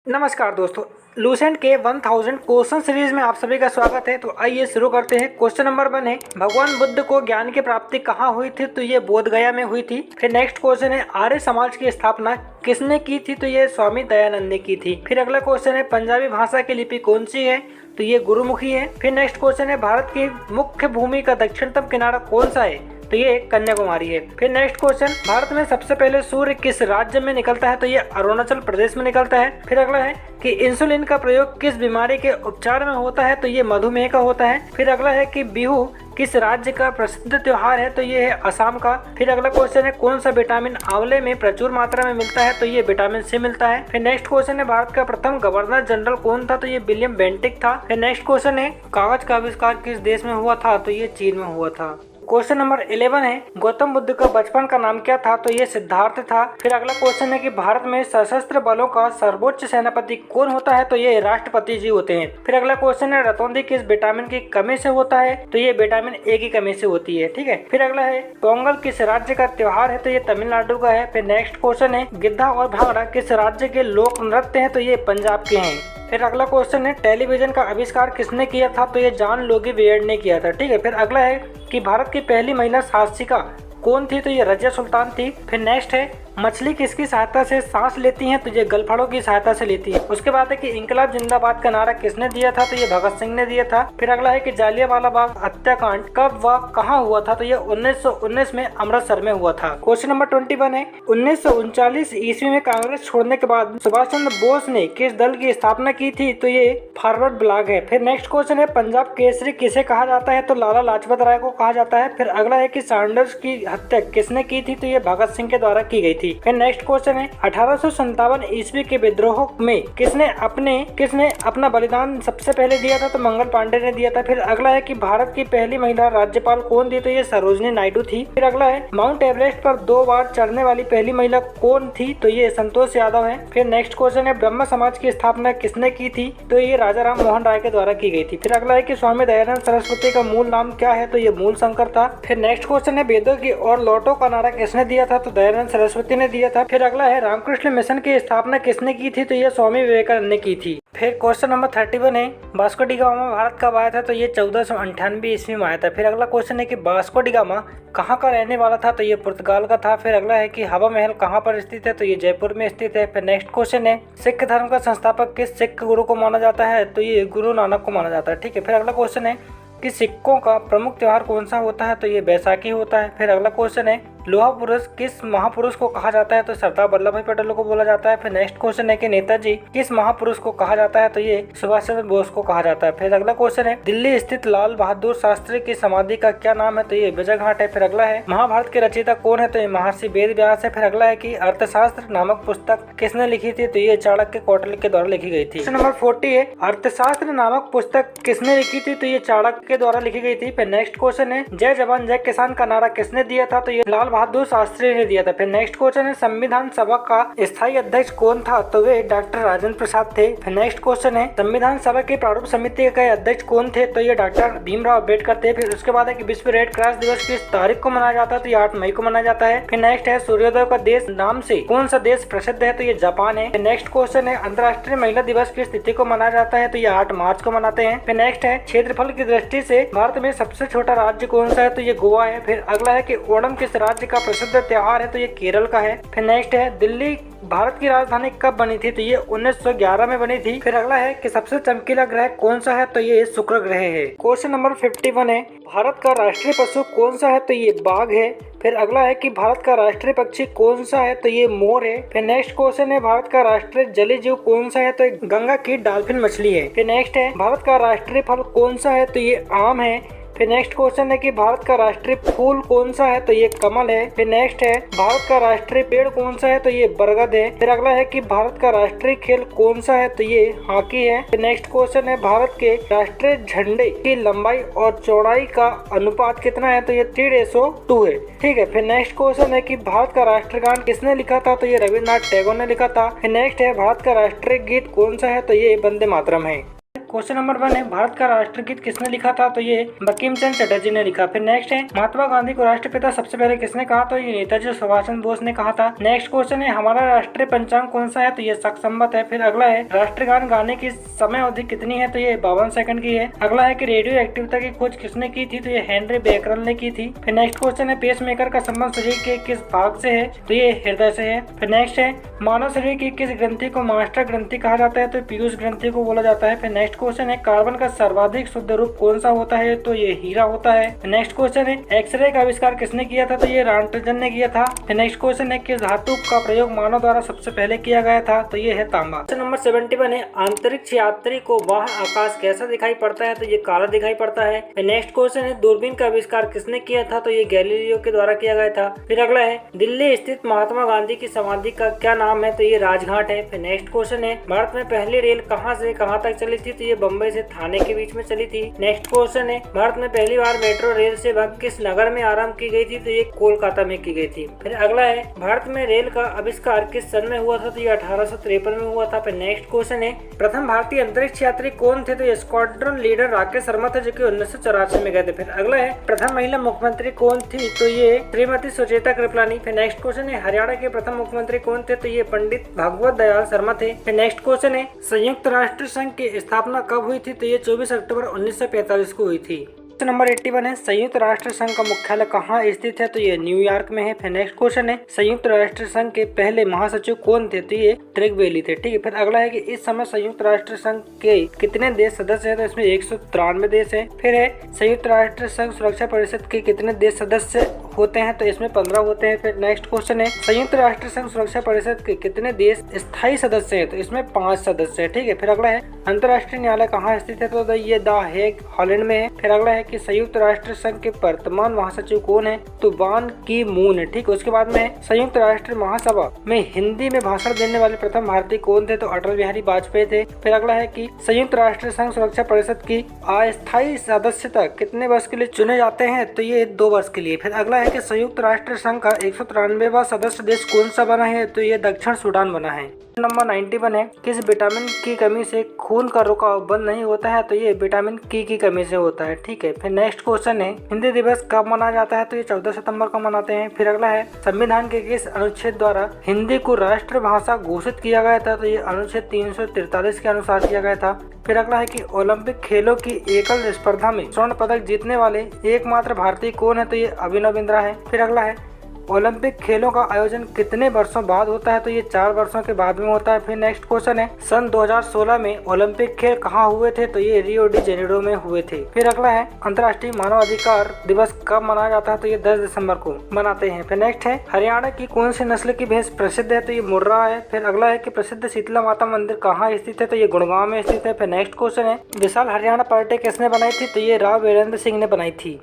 नमस्कार दोस्तों, लूसेंट के 1000 क्वेश्चन सीरीज में आप सभी का स्वागत है। तो आइए शुरू करते हैं। क्वेश्चन नंबर 1 है, भगवान बुद्ध को ज्ञान की प्राप्ति कहाँ हुई थी? तो ये बोध गया में हुई थी। फिर नेक्स्ट क्वेश्चन है, आर्य समाज की स्थापना किसने की थी? तो ये स्वामी दयानंद ने की थी। फिर अगला क्वेश्चन है, पंजाबी भाषा की लिपि कौन सी है? तो ये गुरुमुखी है। फिर नेक्स्ट क्वेश्चन है, भारत की मुख्य भूमि का दक्षिणतम किनारा कौन सा है? तो ये कन्याकुमारी है। फिर नेक्स्ट क्वेश्चन, भारत में सबसे पहले सूर्य किस राज्य में निकलता है? तो ये अरुणाचल प्रदेश में निकलता है। फिर अगला है कि इंसुलिन का प्रयोग किस बीमारी के उपचार में होता है? तो ये मधुमेह का होता है। फिर अगला है कि बिहू किस राज्य का प्रसिद्ध त्योहार है? तो ये है असम का। फिर अगला क्वेश्चन है, कौन सा विटामिन आंवले में प्रचुर मात्रा में मिलता है? तो ये विटामिन सी मिलता है। फिर नेक्स्ट क्वेश्चन है, भारत का प्रथम गवर्नर जनरल कौन था? तो ये विलियम बेंटिक था। फिर नेक्स्ट क्वेश्चन है, कागज का आविष्कार किस देश में हुआ था? तो ये चीन में हुआ था। क्वेश्चन नंबर 11 है, गौतम बुद्ध का बचपन का नाम क्या था? तो ये सिद्धार्थ था। फिर अगला क्वेश्चन है कि भारत में सशस्त्र बलों का सर्वोच्च सेनापति कौन होता है? तो ये राष्ट्रपति जी होते हैं। फिर अगला क्वेश्चन है, रतौंधी किस विटामिन की कमी से होता है? तो ये विटामिन ए की कमी से होती है। ठीक है। फिर अगला है, पोंगल किस राज्य का त्योहार है? तो ये तमिलनाडु का है। फिर नेक्स्ट क्वेश्चन है, गिद्धा और भांगड़ा किस राज्य के लोक नृत्य है? तो ये पंजाब के हैं। फिर अगला क्वेश्चन है, टेलीविजन का आविष्कार किसने किया था? तो ये जॉन लोगी वेयर्ड ने किया था। ठीक है। फिर अगला है कि भारत की पहली महिला शासिका कौन थी? तो ये रजिया सुल्तान थी। फिर नेक्स्ट है, मछली किसकी सहायता से सांस लेती है? तो ये गलफड़ों की सहायता से लेती है। उसके बाद है कि इंकलाब जिंदाबाद का नारा किसने दिया था? तो ये भगत सिंह ने दिया था। फिर अगला है कि जालियांवाला बाग हत्याकांड कब व कहाँ हुआ था? तो ये 1919 में अमृतसर में हुआ था। क्वेश्चन नंबर 21 है, 1939 ईस्वी में कांग्रेस छोड़ने के बाद सुभाष चंद्र बोस ने किस दल की स्थापना की थी? तो ये फॉरवर्ड ब्लॉक है। फिर नेक्स्ट क्वेश्चन है, पंजाब केसरी किसे कहा जाता है? तो लाला लाजपत राय को कहा जाता है। फिर अगला है कि सैंडर्स की हत्या किसने की थी? तो ये भगत सिंह के द्वारा की गई थी। फिर नेक्स्ट क्वेश्चन है, 1857 ईस्वी के विद्रोह में किसने अपना बलिदान सबसे पहले दिया था? तो मंगल पांडे ने दिया था। फिर अगला है कि भारत की पहली महिला राज्यपाल कौन थी? तो ये सरोजनी नायडू थी। फिर अगला है, माउंट एवरेस्ट पर 2 बार चढ़ने वाली पहली महिला कौन थी? तो ये संतोष यादव है। फिर नेक्स्ट क्वेश्चन है, ब्रह्म समाज की स्थापना किसने की थी? तो ये राजा राम मोहन राय के द्वारा की गई थी। फिर अगला है कि स्वामी दयानंद सरस्वती का मूल नाम क्या है? तो ये मूल शंकर था। फिर नेक्स्ट क्वेश्चन है, वेदों की और लौटो का नारा किसने दिया था? तो दयानंद सरस्वती ने दिया था। फिर अगला है, रामकृष्ण मिशन की स्थापना किसने की थी? तो ये स्वामी विवेकानंद ने की थी। फिर क्वेश्चन नंबर 31 है, वास्को डी गामा भारत कब आया था? तो ये 1498 ईस्वी में आया था। फिर अगला क्वेश्चन है कि वास्को डी गामा कहाँ का रहने वाला था? तो ये पुर्तगाल का था। फिर अगला है कि हवा महल कहाँ पर स्थित है? तो ये जयपुर में स्थित है। फिर नेक्स्ट क्वेश्चन है, सिख धर्म का संस्थापक किस सिख गुरु को माना जाता है? तो ये गुरु नानक को माना जाता है। ठीक है। फिर अगला क्वेश्चन है कि सिखों का प्रमुख त्योहार कौन सा होता है? तो ये बैसाखी होता है। फिर अगला क्वेश्चन है, लोहा पुरुष किस महापुरुष को कहा जाता है? तो सरदार वल्लभ भाई पटेल को बोला जाता है। फिर नेक्स्ट क्वेश्चन है कि नेताजी किस महापुरुष को कहा जाता है? तो ये सुभाष चंद्र बोस को कहा जाता है। फिर अगला क्वेश्चन है, दिल्ली स्थित लाल बहादुर शास्त्री की समाधि का क्या नाम है? तो ये विजय घाट है। फिर अगला है, महाभारत के रचयिता कौन है? तो ये महर्षि वेद व्यास है। फिर अगला है कि अर्थशास्त्र नामक पुस्तक किसने लिखी थी? तो ये चाणक्य कौटिल्य के द्वारा लिखी गई थी। क्वेश्चन नंबर 40 है, अर्थशास्त्र नामक पुस्तक किसने लिखी थी? तो ये चाणक्य के द्वारा लिखी गई थी। फिर नेक्स्ट क्वेश्चन है, जय जवान जय किसान का नारा किसने दिया था? तो ये लाल बहादुर शास्त्री ने दिया था। फिर नेक्स्ट क्वेश्चन है, संविधान सभा का स्थायी अध्यक्ष कौन था? तो वे डॉक्टर राजेंद्र प्रसाद थे। फिर नेक्स्ट क्वेश्चन है, संविधान सभा की प्रारूप समिति के अध्यक्ष कौन थे? तो ये डॉक्टर भीमराव अम्बेडकर थे। फिर उसके बाद है कि विश्व रेड क्रॉस दिवस किस तारीख को मनाया जाता है? तो ये 8 मई को मनाया जाता है। फिर नेक्स्ट है, सूर्योदय का देश नाम से कौन सा देश प्रसिद्ध है? तो ये जापान है। फिर नेक्स्ट क्वेश्चन है, अंतर्राष्ट्रीय महिला दिवस किस तिथि को मनाया जाता है? तो ये 8 मार्च को मनाते हैं। फिर नेक्स्ट है, क्षेत्रफल की दृष्टि से भारत में सबसे छोटा राज्य कौन सा है? तो ये गोवा है। फिर अगला है कि ओणम किस राज्य का प्रसिद्ध त्योहार है? तो ये केरल का है। फिर नेक्स्ट है, दिल्ली भारत की राजधानी कब बनी थी? तो ये 1911 में बनी थी। फिर अगला है कि सबसे चमकीला ग्रह कौन सा है? तो ये शुक्र ग्रह है। क्वेश्चन नंबर 51 है, भारत का राष्ट्रीय पशु कौन सा है? तो ये बाघ है। फिर अगला है कि भारत का राष्ट्रीय पक्षी कौन सा है? तो ये मोर है। फिर नेक्स्ट क्वेश्चन है, भारत का राष्ट्रीय जलीय जीव कौन सा है? तो गंगा की डॉल्फिन मछली है। फिर नेक्स्ट है, भारत का राष्ट्रीय फल कौन सा है? तो ये आम है। फिर नेक्स्ट क्वेश्चन है कि भारत का राष्ट्रीय फूल कौन सा है? तो ये कमल है। फिर नेक्स्ट है, भारत का राष्ट्रीय पेड़ कौन सा है? तो ये बरगद है। फिर अगला है कि भारत का राष्ट्रीय खेल कौन सा है? तो ये हॉकी है। फिर नेक्स्ट क्वेश्चन है, भारत के राष्ट्रीय झंडे की लंबाई और चौड़ाई का अनुपात कितना है? तो ये 3:2 है। ठीक है। फिर नेक्स्ट क्वेश्चन है कि भारत का राष्ट्रगान किसने लिखा था? तो ये रविन्द्रनाथ टैगोर ने लिखा था। फिर नेक्स्ट है, भारत का राष्ट्रीय गीत कौन सा है? तो ये वंदे मातरम है। क्वेश्चन नंबर 1 है भारत का राष्ट्रगीत किसने लिखा था? तो ये बंकिम चंद्र चटर्जी ने लिखा। फिर नेक्स्ट है महात्मा गांधी को राष्ट्रपिता सबसे पहले किसने कहा? तो ये नेताजी सुभाष चंद्र बोस ने कहा था। नेक्स्ट क्वेश्चन है हमारा राष्ट्रीय पंचांग कौन सा है? तो ये शक है। फिर अगला है राष्ट्रगान गाने की समय अवधि कितनी है? तो ये 52 सेकंड की है। अगला है कि रेडियो एक्टिविटी की खोज किसने की थी? तो ये हेनरी बेकरल ने की थी। फिर नेक्स्ट क्वेश्चन है पेस मेकर का संबंध शरीर के किस भाग से है? तो ये हृदय से है। फिर नेक्स्ट है मानव शरीर की किस ग्रंथि को मास्टर ग्रंथि कहा जाता है? तो पीयूष ग्रंथि को बोला जाता है। फिर नेक्स्ट क्वेश्चन है कार्बन का सर्वाधिक शुद्ध रूप कौन सा होता है? तो ये हीरा होता है। नेक्स्ट क्वेश्चन है एक्सरे का आविष्कार किसने किया था? तो ये रांटजन ने किया था। फिर नेक्स्ट क्वेश्चन है किस धातु का प्रयोग मानव द्वारा सबसे पहले किया गया था? तो ये है तांबा। क्वेश्चन नंबर 71 है अंतरिक्ष यात्री को बाह्य आकाश कैसा दिखाई पड़ता है? तो ये काला दिखाई पड़ता है। नेक्स्ट क्वेश्चन है दूरबीन का आविष्कार किसने किया था? तो ये गैलीलियो के द्वारा किया गया था। फिर अगला है दिल्ली स्थित महात्मा गांधी की समाधि का क्या नाम है? तो ये राजघाट है। फिर नेक्स्ट क्वेश्चन है भारत में पहली रेल कहां से कहां तक चली थी? तो ये बम्बई से थाने के बीच में चली थी। नेक्स्ट क्वेश्चन है भारत में पहली बार मेट्रो रेल सेवा किस नगर में आरंभ की गई थी? तो ये कोलकाता में की गई थी। फिर अगला है भारत में रेल का आविष्कार किस सन में हुआ था? तो ये 1853 में हुआ था। फिर नेक्स्ट क्वेश्चन है प्रथम भारतीय अंतरिक्ष यात्री कौन थे? तो ये स्क्वाड्रन लीडर राकेश शर्मा थे जो कि 1984 में गए थे। फिर अगला है प्रथम महिला मुख्यमंत्री कौन थी? तो ये श्रीमती सुचेता कृपलानी। फिर नेक्स्ट क्वेश्चन है हरियाणा के प्रथम मुख्यमंत्री कौन थे? तो ये पंडित भागवत दयाल शर्मा थे। फिर नेक्स्ट क्वेश्चन है संयुक्त राष्ट्र संघ की स्थापना कब हुई थी? तो ये 24 अक्टूबर 1945 को हुई थी। क्वेश्चन नंबर 81 है संयुक्त राष्ट्र संघ का मुख्यालय कहाँ स्थित है? तो ये न्यूयॉर्क में है। फिर नेक्स्ट क्वेश्चन है संयुक्त राष्ट्र संघ के पहले महासचिव कौन थे? तो ये त्रिगवेली थे। ठीक है। फिर अगला है कि इस समय संयुक्त राष्ट्र संघ के कितने देश सदस्य हैं? तो इसमें 193 देश हैं। फिर है संयुक्त राष्ट्र संघ सुरक्षा परिषद के कितने देश सदस्य होते हैं? तो इसमें 15 होते हैं। फिर नेक्स्ट क्वेश्चन है संयुक्त राष्ट्र संघ सुरक्षा परिषद के कितने देश स्थायी सदस्य हैं? तो इसमें 5 सदस्य है। ठीक है। फिर अगला है अंतर्राष्ट्रीय न्यायालय कहाँ स्थित है? तो ये द हेग हॉलैंड में है। फिर अगला है कि संयुक्त राष्ट्र संघ के वर्तमान महासचिव कौन है? तो बान की मून है। ठीक है। उसके बाद में संयुक्त राष्ट्र महासभा में हिंदी में भाषण देने वाले प्रथम भारतीय कौन थे? तो अटल बिहारी वाजपेयी थे। फिर अगला है कि संयुक्त राष्ट्र संघ सुरक्षा परिषद की अस्थायी सदस्यता कितने वर्ष के लिए चुने जाते हैं? तो ये 2 वर्ष के लिए। फिर अगला है कि संयुक्त राष्ट्र संघ का 193वां सदस्य देश कौन सा बना है? तो ये दक्षिण सूडान बना है। नंबर 91 है किस विटामिन की कमी से खून का रुकाव बंद नहीं होता है? तो ये विटामिन की कमी से होता है। ठीक है। फिर नेक्स्ट क्वेश्चन है हिंदी दिवस कब मनाया जाता है? तो ये 14 सितंबर को मनाते हैं। फिर अगला है संविधान के किस अनुच्छेद द्वारा हिंदी को राष्ट्रभाषा घोषित किया गया था? तो ये अनुच्छेद 343 के अनुसार किया गया था। फिर अगला है कि ओलंपिक खेलों की एकल स्पर्धा में स्वर्ण पदक जीतने वाले एकमात्र भारतीय कौन है? तो ये अभिनव बिंद्रा है। फिर अगला है ओलंपिक खेलों का आयोजन कितने वर्षों बाद होता है? तो ये 4 वर्षों के बाद में होता है। फिर नेक्स्ट क्वेश्चन है सन 2016 में ओलंपिक खेल कहाँ हुए थे? तो ये रियो डी जेनेरो में हुए थे। फिर अगला है अंतर्राष्ट्रीय मानव अधिकार दिवस कब मनाया जाता है? तो ये 10 दिसंबर को मनाते हैं। फिर नेक्स्ट है हरियाणा की कौन सी नस्ल की भैंस प्रसिद्ध है? तो ये मुर्रा है। फिर अगला है कि प्रसिद्ध शीतला माता मंदिर कहाँ स्थित है? तो ये गुड़गांव में स्थित है। फिर नेक्स्ट क्वेश्चन है विशाल हरियाणा पार्टी किसने बनाई थी? तो ये राव वीरेंद्र सिंह ने बनाई थी।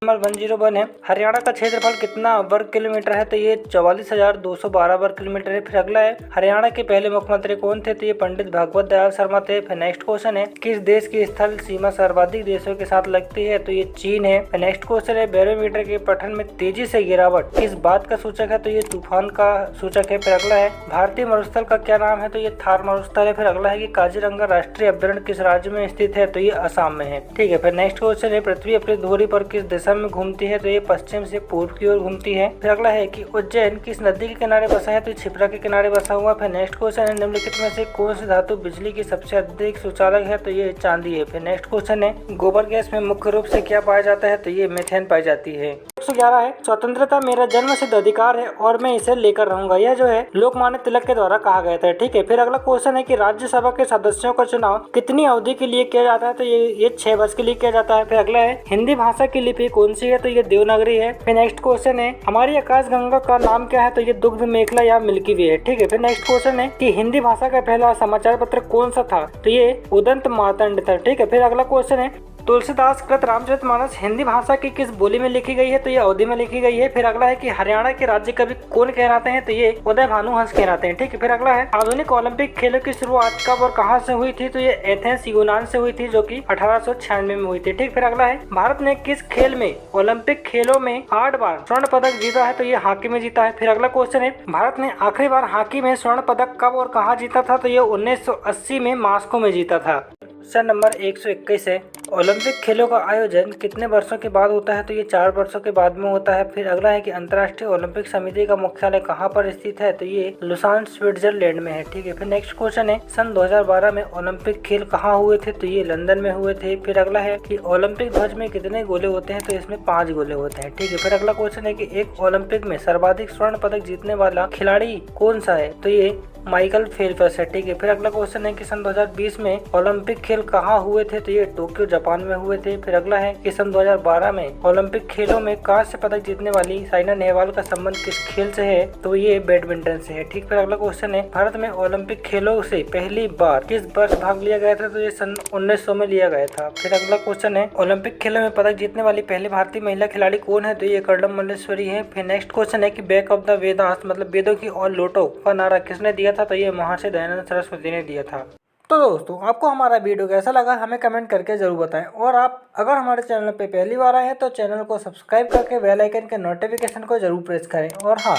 नंबर 101 है हरियाणा का क्षेत्रफल कितना वर्ग किलोमीटर है? तो ये 44,212 वर्ग किलोमीटर है। फिर अगला है हरियाणा के पहले मुख्यमंत्री कौन थे? तो ये पंडित भागवत दयाल शर्मा थे। फिर नेक्स्ट क्वेश्चन है किस देश की स्थल सीमा सर्वाधिक देशों के साथ लगती है? तो ये चीन है। फिर नेक्स्ट क्वेश्चन है बैरोमीटर के पठन में तेजी से गिरावट किस बात का सूचक है? तो ये तूफान का सूचक है। फिर अगला है भारतीय मरुस्थल का क्या नाम है? तो ये थार मरुस्थल है। फिर अगला है कि काजीरंगा राष्ट्रीय अभ्यारण्य किस राज्य में स्थित है? तो ये असम में है। ठीक है। फिर नेक्स्ट क्वेश्चन है पृथ्वी अपनी धुरी पर किस दिशा में घूमती है? तो ये पश्चिम से पूर्व की ओर घूमती है। फिर अगला है कि उज्जैन किस नदी के किनारे बसा है? तो छिपरा के किनारे बसा हुआ। फिर नेक्स्ट क्वेश्चन है निम्नलिखित में से कौन सी धातु बिजली की सबसे अधिक सुचालक है? तो ये चांदी है। फिर नेक्स्ट क्वेश्चन है गोबर गैस में मुख्य रूप से क्या पाया जाता है? तो ये मीथेन पाई जाती है। 111 है स्वतंत्रता मेरा जन्म सिद्ध अधिकार है और मैं इसे लेकर रहूंगा। यह जो है लोकमान्य तिलक के द्वारा कहा गया था। ठीक है। फिर अगला क्वेश्चन है कि राज्यसभा के सदस्यों का चुनाव कितनी अवधि के लिए किया जाता है? तो ये 6 वर्ष के लिए किया जाता है। फिर अगला है हिंदी भाषा की लिपि कौन सी है? तो ये देवनागरी है। फिर नेक्स्ट क्वेश्चन है हमारी आकाश गंगा का नाम क्या है? तो ये दुग्ध मेखला या मिल्की वे है। ठीक है। फिर नेक्स्ट क्वेश्चन है कि हिंदी भाषा का पहला समाचार पत्र कौन सा था? तो ये उदंत मार्तंड था। ठीक है। फिर अगला क्वेश्चन है तुलसीदास कृत रामचरितमानस हिंदी भाषा की किस बोली में लिखी गई है? तो ये अवधि में लिखी गई है। फिर अगला है कि हरियाणा के राज्य कवि कौन कहलाते हैं? तो ये उदय भानु हंस कहलाते हैं। ठीक है। फिर अगला है आधुनिक ओलंपिक खेलों की शुरुआत कब और कहां से हुई थी? तो ये एथेंस यूनान से हुई थी जो कि 1896 में हुई थी। ठीक। फिर अगला है भारत ने किस खेल में ओलंपिक खेलों में 8 बार स्वर्ण पदक जीता है? तो ये हॉकी में जीता है। फिर अगला क्वेश्चन है भारत ने आखिरी बार हॉकी में स्वर्ण पदक कब और कहाँ जीता था? तो ये 1980 में मॉस्को में जीता था। क्वेश्चन नंबर 121 है, ओलंपिक खेलों का आयोजन कितने वर्षों के बाद होता है? तो ये 4 वर्षों के बाद में होता है। फिर अगला है कि अंतर्राष्ट्रीय ओलंपिक समिति का मुख्यालय कहाँ पर स्थित है? तो ये लुसान स्विट्जरलैंड में है। ठीक है। फिर नेक्स्ट क्वेश्चन है, सन 2012 में ओलंपिक खेल कहाँ हुए थे? तो ये लंदन में हुए थे। फिर अगला है कि ओलंपिक ध्वज में कितने गोले होते हैं? तो इसमें 5 गोले होते हैं। ठीक है। फिर अगला क्वेश्चन है कि एक ओलंपिक में सर्वाधिक स्वर्ण पदक जीतने वाला खिलाड़ी कौन सा है? तो ये माइकल फेल्प्स है। ठीक है। फिर अगला क्वेश्चन है कि सन 2020 में ओलंपिक खेल कहाँ हुए थे? तो ये टोक्यो जापान में हुए थे। फिर अगला है कि सन 2012 में ओलंपिक खेलों में कांस्य पदक जीतने वाली साइना नेहवाल का संबंध किस खेल से है? तो ये बैडमिंटन से है। ठीक। फिर अगला क्वेश्चन है, भारत में ओलंपिक खेलों से पहली बार किस वर्ष भाग लिया गया था? तो ये सन 1900 में लिया गया था। फिर अगला क्वेश्चन है, ओलंपिक खेलों में पदक जीतने वाली पहली भारतीय महिला खिलाड़ी कौन है? तो ये कर्णम मल्लेश्वरी है। फिर नेक्स्ट क्वेश्चन है कि बैक ऑफ द वेदास मतलब वेदों की और लोटो का नारा किसने दिया था? तो ये महर्षि दयानंद सरस्वती ने दिया था। तो दोस्तों, आपको हमारा वीडियो कैसा लगा हमें कमेंट करके जरूर बताएं, और आप अगर हमारे चैनल पे पहली बार आए हैं तो चैनल को सब्सक्राइब करके बेल आइकन के नोटिफिकेशन को जरूर प्रेस करें। और हाँ,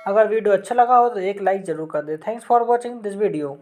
अगर वीडियो अच्छा लगा हो तो एक लाइक जरूर कर दें। Thanks for watching this video.